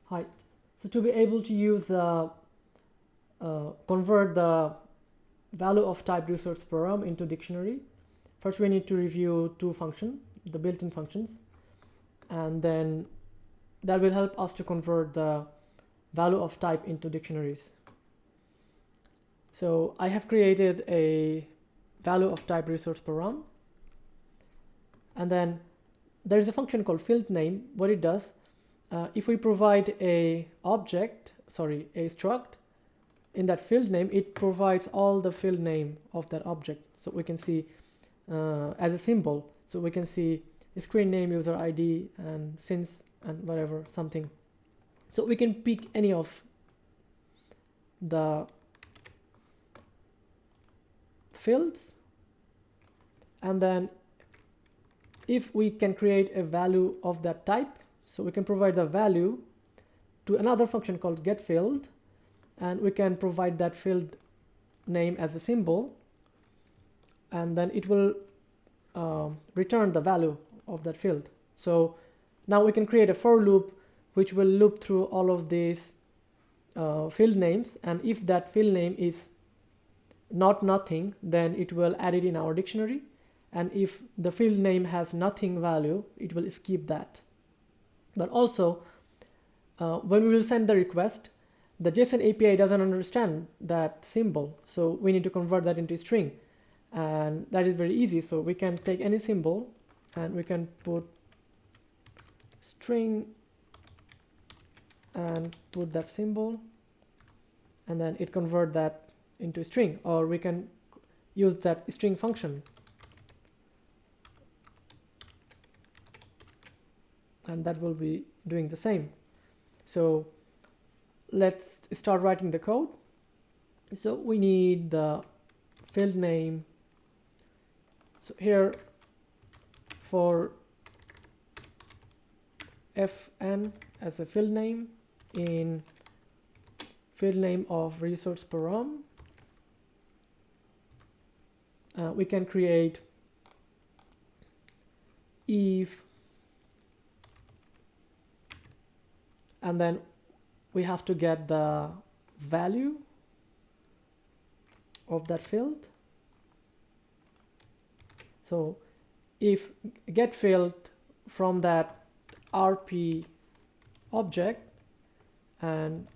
Hi. So to be able to use convert the value of type resource param into dictionary, first we need to review two functions, the built-in functions, and then that will help us to convert the value of type into dictionaries. So I have created a value of type resource param, and then there is a function called field name. What it does, if we provide a struct in that field name, it provides all the field name of that object. So we can see as a symbol. So we can see screen name, user ID, and since, and whatever, something. So we can pick any of the fields, and then if we can create a value of that type, so we can provide the value to another function called getField, and we can provide that field name as a symbol, and then it will return the value of that field. So now we can create a for loop which will loop through all of these field names, and if that field name is not nothing, then it will add it in our dictionary, and if the field name has nothing value, it will skip that. But also when we will send the request, the JSON API doesn't understand that symbol, so we need to convert that into a string, and that is very easy. So we can take any symbol and we can put string and put that symbol, and then it convert that into a string, or we can use that string function, and that will be doing the same. So let's start writing the code. So we need the field name. So here for fn as a field name in field name of resource param, we can create if, and then we have to get the value of that field. So if get field from that RP object, and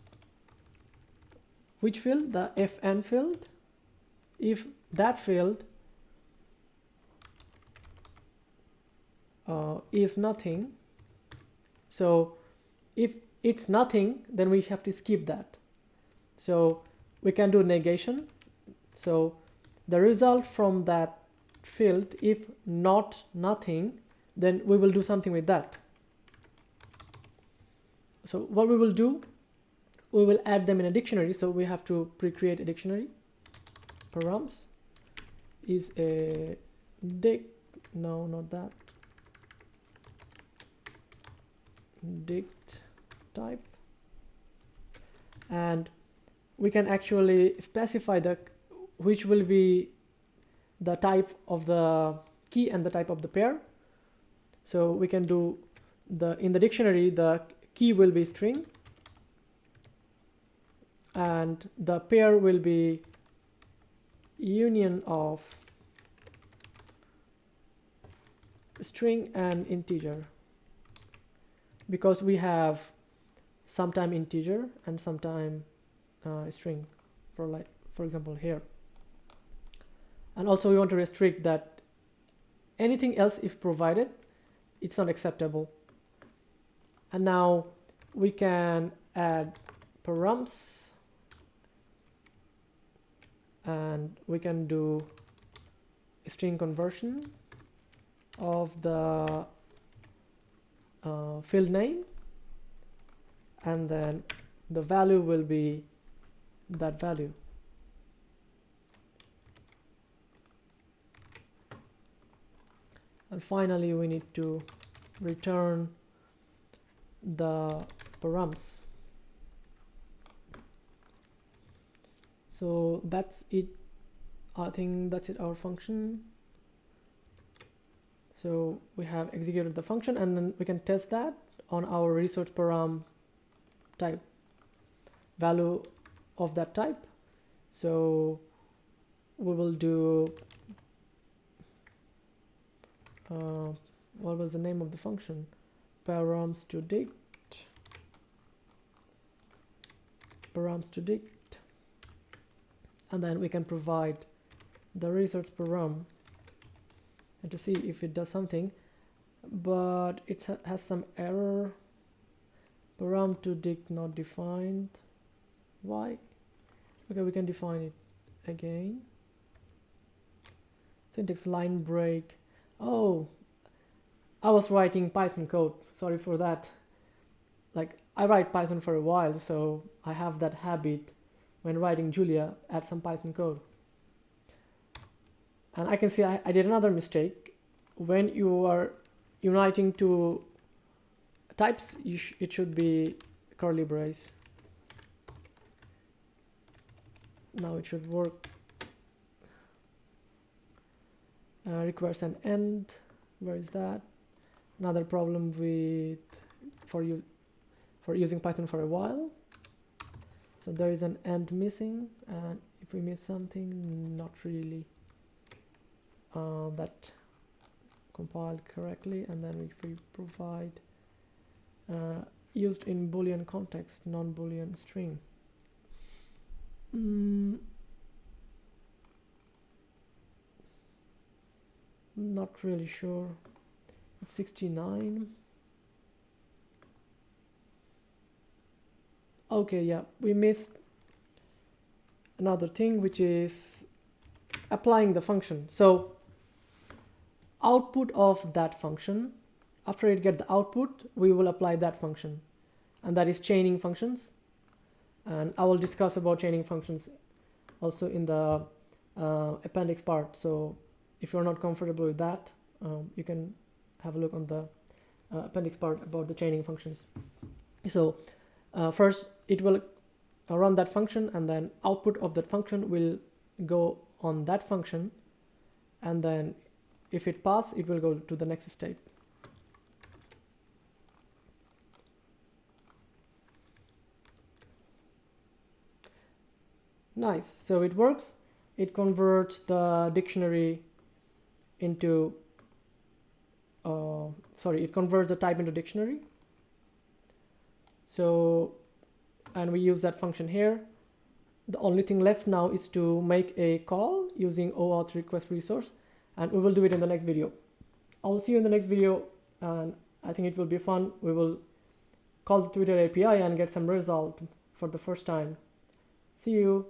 which field? The fn field. If that field is nothing, so if it's nothing, then we have to skip that. So we can do negation. So the result from that field, if not nothing, then we will do something with that. So what we will do, we will add them in a dictionary. So we have to pre-create a dictionary. Params is a dict, no, not that, dict type, and we can actually specify the which will be the type of the key and the type of the pair. So we can do in the dictionary, the key will be string and the pair will be union of string and integer, because we have sometime integer and sometime string, for example here. And also we want to restrict that anything else, if provided, it's not acceptable. And now we can add params, and we can do string conversion of the field name, and then the value will be that value. And finally we need to return the params. So that's it. I think that's it, our function. So we have executed the function, and then we can test that on our resource param type, value of that type. So we will do what was the name of the function? Params to dict, and then we can provide the resource param and to see if it does something, but it has some error. Param to dict not defined. Why? Okay, we can define it again. Syntax line break. Oh, I was writing Python code, sorry for that. Like, I write Python for a while, so I have that habit when writing Julia, add some Python code. And I can see I did another mistake. When you are uniting two types, it should be curly brace. Now it should work. Requires an end. Where is that? Another problem with for using Python for a while. So there is an end missing, and if we miss something, not really that compiled correctly. And then if we provide used in Boolean context, non-Boolean string. Not really sure. It's 69. Okay, yeah, we missed another thing, which is applying the function. So output of that function, after it gets the output, we will apply that function, and that is chaining functions. And I will discuss about chaining functions also in the appendix part. So if you're not comfortable with that, you can have a look on the appendix part about the chaining functions. So first it will run that function, and then output of that function will go on that function, and then if it passes, it will go to the next state. Nice. So it works. It converts the dictionary into it converts the type into dictionary. So, and we use that function here. The only thing left now is to make a call using OAuth request resource, and we will do it in the next video. I'll see you in the next video, and I think it will be fun. We will call the Twitter API and get some result for the first time. See you.